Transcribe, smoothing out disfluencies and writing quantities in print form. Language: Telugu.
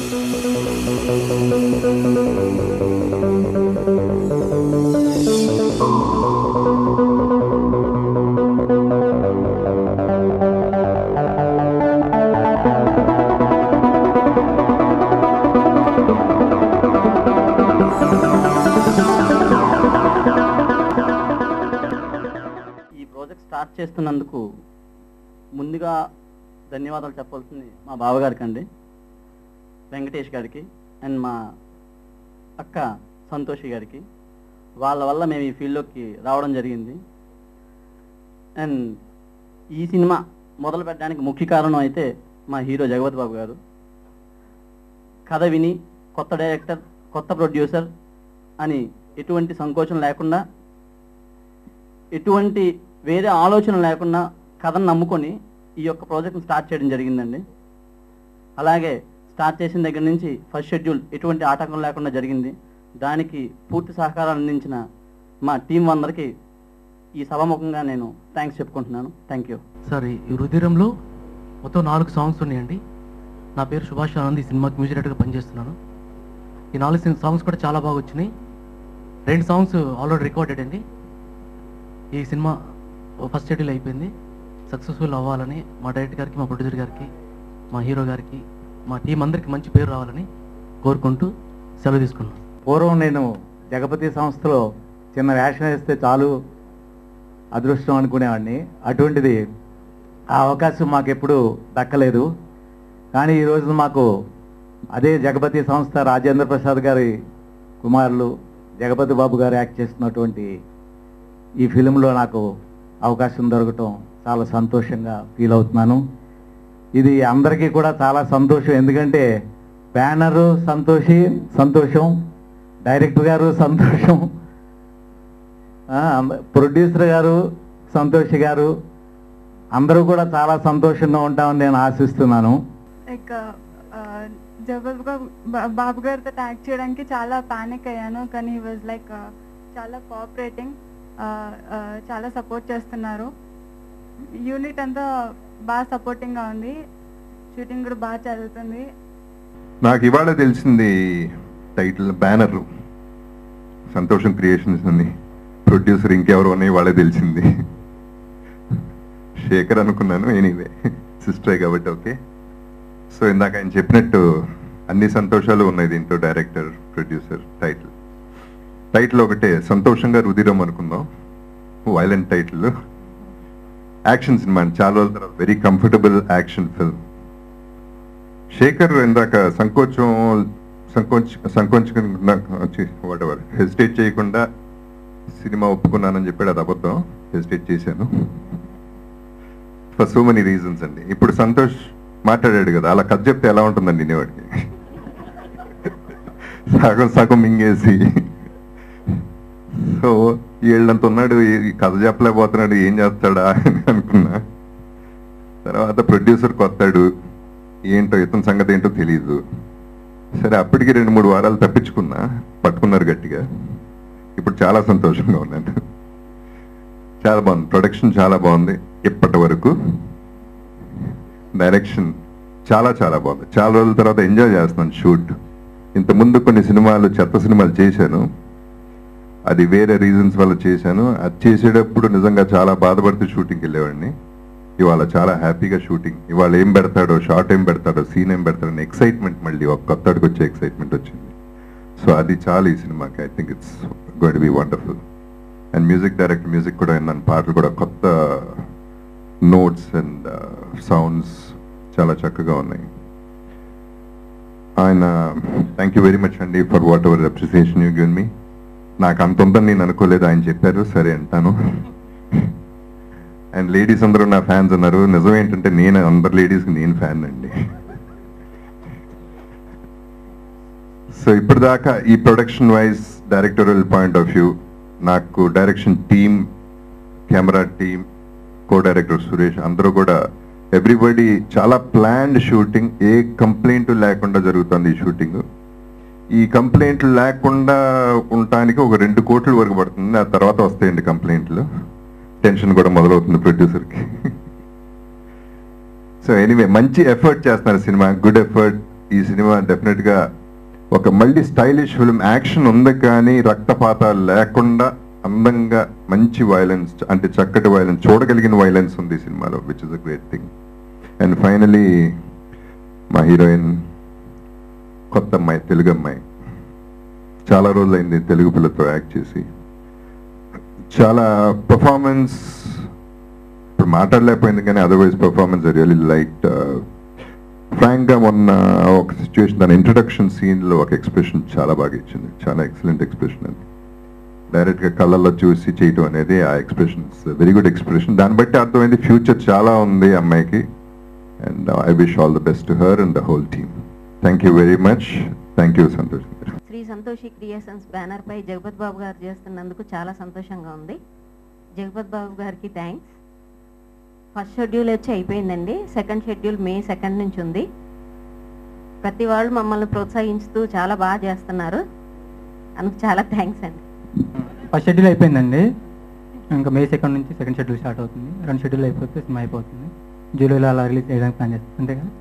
స్టార్ట్ చేస్తున్నందుకు ముందుగా ధన్యవాదాలు చెప్పాల్సింది మా బావగారికి అండి, వెంకటేష్ గారికి, అండ్ మా అక్క సంతోషి గారికి. వాళ్ళ వల్ల మేము ఈ ఫీల్డ్లోకి రావడం జరిగింది. అండ్ ఈ సినిమా మొదలు పెట్టడానికి ముఖ్య కారణం అయితే మా హీరో జగపతి బాబు గారు. కథ విని కొత్త డైరెక్టర్, కొత్త ప్రొడ్యూసర్ అని ఎటువంటి సంకోచం లేకుండా, ఎటువంటి వేరే ఆలోచన లేకుండా కథను నమ్ముకొని ఈ యొక్క ప్రాజెక్ట్ని స్టార్ట్ చేయడం జరిగిందండి. అలాగే స్టార్ట్ చేసిన దగ్గర నుంచి ఫస్ట్ షెడ్యూల్ ఎటువంటి ఆటంకం లేకుండా జరిగింది. దానికి పూర్తి సహకారం అందించిన మా టీం అందరికీ ఈ సభాముఖంగా నేను థ్యాంక్స్ చెప్పుకుంటున్నాను. Thank you sir. ఈ రుధిరంలో మొత్తం 4 సాంగ్స్ ఉన్నాయండి. నా పేరు సుభాష్ ఆనంద్, ఈ సినిమాకి మ్యూజిక్ డైరెక్టర్గా పనిచేస్తున్నాను. ఈ 4 సాంగ్స్ కూడా చాలా బాగా వచ్చినాయి. 2 సాంగ్స్ ఆల్రెడీ రికార్డెడ్ అండి. ఈ సినిమా ఫస్ట్ షెడ్యూల్ అయిపోయింది. సక్సెస్ఫుల్ అవ్వాలని మా డైరెక్టర్ గారికి, మా ప్రొడ్యూసర్ గారికి, మా హీరో గారికి, మా టీం అందరికీ మంచి పేరు రావాలని కోరుకుంటూ సెలవు తీసుకున్నాను. పూర్వం నేను జగపతి సంస్థలో చిన్న వేషం వేస్తే చాలు అదృష్టం అనుకునేవాడిని. అటువంటిది ఆ అవకాశం మాకు ఎప్పుడు దక్కలేదు. కానీ ఈరోజు మాకు అదే జగపతి సంస్థ రాజేంద్ర ప్రసాద్ గారి కుమారులు జగపతి బాబు గారు యాక్ట్ చేస్తున్నటువంటి ఈ ఫిలింలో నాకు అవకాశం దొరకటం చాలా సంతోషంగా ఫీల్ అవుతున్నాను. ఇది అందరికీ కూడా చాలా సంతోషం. ఎందుకంటే బ్యానరు సంతోషం, డైరెక్టర్ గారు సంతోషం, ప్రొడ్యూసర్ గారు సంతోషి గారు అందరూ కూడా చాలా సంతోషంగా ఉంటామని నేను ఆశిస్తున్నాను. లైక్ జగపతి బాబు గారితో యాక్ట్ చేయడానికి చాలా పానిక్ అయ్యాను. కానీ హీ వాజ్ లైక్ చాలా కోఆపరేటింగ్, చాలా సపోర్ట్ చేస్తున్నారు. యూనిట్ అంతా బాగా సపోర్టింగ్గా ఉంది. షూటింగ్ కూడా బాగా జరుగుతుంది. నాకు ఇవాళ తెలిసింది టైటిల్ బ్యానర్ సంతోషం క్రియేషన్స్ అని, ప్రొడ్యూసర్ ఇంకెవరు అని వాళ్ళే తెలిసింది. శేఖర్ అనుకున్నాను, ఎనీవే సిస్టరే కాబట్టి ఓకే. సో ఇందాక ఆయన చెప్పినట్టు అన్ని సంతోషాలు ఉన్నాయి దీంట్లో. డైరెక్టర్, ప్రొడ్యూసర్, టైటిల్ ఒకటే, సంతోషంగా రుధిరం అనుకుందాం. వైలెంట్ టైటిల్, యాక్షన్ సినిమా, చాలా రోజుల తర్వాత very comfortable action film. Shekhar ఇందాక హెసిటేట్ చేయకుండా సినిమా ఒప్పుకున్నానని చెప్పాడు. అది అబద్ధం, హెసిటేట్ చేశాను ఫర్ సో మెనీ రీజన్స్ అండి. ఇప్పుడు సంతోష్ మాట్లాడాడు కదా, అలా కథ చెప్తే ఎలా ఉంటుందండి వినేవాడికి. సగం మింగేసి, సో వీళ్ళంత ఉన్నాడు, ఈ కథ చెప్పలేకపోతున్నాడు, ఏం చేస్తాడా అని అనుకున్నా. తర్వాత ప్రొడ్యూసర్ కొత్తాడు, ఏంటో ఇతని సంగతి ఏంటో తెలీదు. సరే అప్పటికి 2-3 వారాలు తప్పించుకున్నా, పట్టుకున్నారు గట్టిగా. ఇప్పుడు చాలా సంతోషంగా ఉన్నాను. చాలా బాగుంది, ప్రొడక్షన్ చాలా బాగుంది ఇప్పటి వరకు. డైరెక్షన్ చాలా బాగుంది. చాలా రోజుల తర్వాత ఎంజాయ్ చేస్తున్నాను షూట్. ఇంతకుముందు కొన్ని సినిమాలు, చెత్త సినిమాలు చేశాను, అది వేరే రీజన్స్ వల్ల చేశాను. అది చేసేటప్పుడు నిజంగా చాలా బాధపడుతూ షూటింగ్కి వెళ్ళేవాడిని. ఇవాళ చాలా హ్యాపీగా షూటింగ్, ఇవాళ ఏం పెడతాడో, షార్ట్ ఏం పెడతాడో, సీన్ ఏం పెడతాడో అని ఎక్సైట్మెంట్, మళ్ళీ ఒక కొత్తడికి వచ్చే ఎక్సైట్మెంట్ వచ్చింది. సో అది చాలా ఈ సినిమాకి. I think it's going to be wonderful. And music director, music కూడా విన్నాను, పాటలు కూడా కొత్త నోట్స్ అండ్ సౌండ్స్ చాలా చక్కగా ఉన్నాయి. ఆయన థ్యాంక్ యూ వెరీ మచ్ అండి for what ever appreciation you given me. నాకు అంత ఉందని నేను అనుకోలేదు, ఆయన చెప్పారు, సరే అంటాను. అండ్ లేడీస్ అందరూ నా ఫ్యాన్స్ అన్నారు. నిజం ఏంటంటే నేను అందరు లేడీస్కి నేను ఫ్యాన్ అండి. సో ఇప్పటిదాకా ఈ production wise, directorial point of view, నాకు direction team, camera team, co director Suresh, అందరూ కూడా ఎవ్రీబడి చాలా ప్లాన్డ్ షూటింగ్, ఏ కంప్లైంట్ లేకుండా జరుగుతుంది ఈ షూటింగ్. ఈ కంప్లైంట్లు లేకుండా ఉండటానికి ఒక 2 కోట్ల వరకు పడుతుంది. ఆ తర్వాత వస్తాయండి కంప్లైంట్లు. టెన్షన్ కూడా మొదలవుతుంది ప్రొడ్యూసర్కి. సో ఎనీవే మంచి ఎఫర్ట్ చేస్తున్నారు సినిమా, గుడ్ ఎఫర్ట్. ఈ సినిమా డెఫినెట్గా ఒక మళ్ళీ స్టైలిష్ ఫిల్మ్, యాక్షన్ ఉంది కానీ రక్తపాతాలు లేకుండా అందంగా మంచి వైలెన్స్, అంటే చక్కటి వైలెన్స్, చూడగలిగిన వైలెన్స్ ఉంది ఈ సినిమాలో, which is a great thing. And finally మా హీరోయిన్ కొత్త అమ్మాయి, తెలుగు అమ్మాయి, చాలా రోజులైంది తెలుగు పిల్లతో యాక్ట్ చేసి. చాలా పర్ఫార్మెన్స్ ఇప్పుడు మాట్లాడలేకపోయింది కానీ otherwise performance I really like. ఫ్రాంక్గా మొన్న ఒక సిచ్యువేషన్, దాని ఇంట్రడక్షన్ సీన్లో ఒక ఎక్స్ప్రెషన్ చాలా బాగా ఇచ్చింది, చాలా ఎక్సలెంట్ ఎక్స్ప్రెషన్. అది డైరెక్ట్గా కళ్ళల్లో చూసి చేయటం అనేది ఆ ఎక్స్ప్రెషన్స్ వెరీ గుడ్ ఎక్స్ప్రెషన్. దాన్ని బట్టి అర్థమైంది ఫ్యూచర్ చాలా ఉంది అమ్మాయికి. And I wish all the best to her and the whole team. Thank you very much. Thank you Santosh. Sri Santoshi creations బ్యానర్పై జగపత్ బాబు గారు చేస్తున్నందుకు చాలా సంతోషంగా ఉంది. జగపత్ బాబు గారికి థ్యాంక్స్. ఫస్ట్ షెడ్యూల్ వచ్చి అయిపోయిందండి, సెకండ్ షెడ్యూల్ May 2 నుంచి ఉంది. ప్రతి వాళ్ళు మమ్మల్ని ప్రోత్సహించుతూ చాలా బాగా చేస్తున్నారు, అందుకు చాలా థ్యాంక్స్ అండి. ఫస్ట్ షెడ్యూల్ అయిపోయిందండి, ఇంకా May 2 నుంచి సెకండ్ షెడ్యూల్ స్టార్ట్ అవుతుంది. 2 షెడ్యూల్ అయిపోతే సినిమా అయిపోతుంది. జూలైలో అలా రిలీజ్ చేయడానికి ప్లాన్ చేస్తాం, అంతే కదా.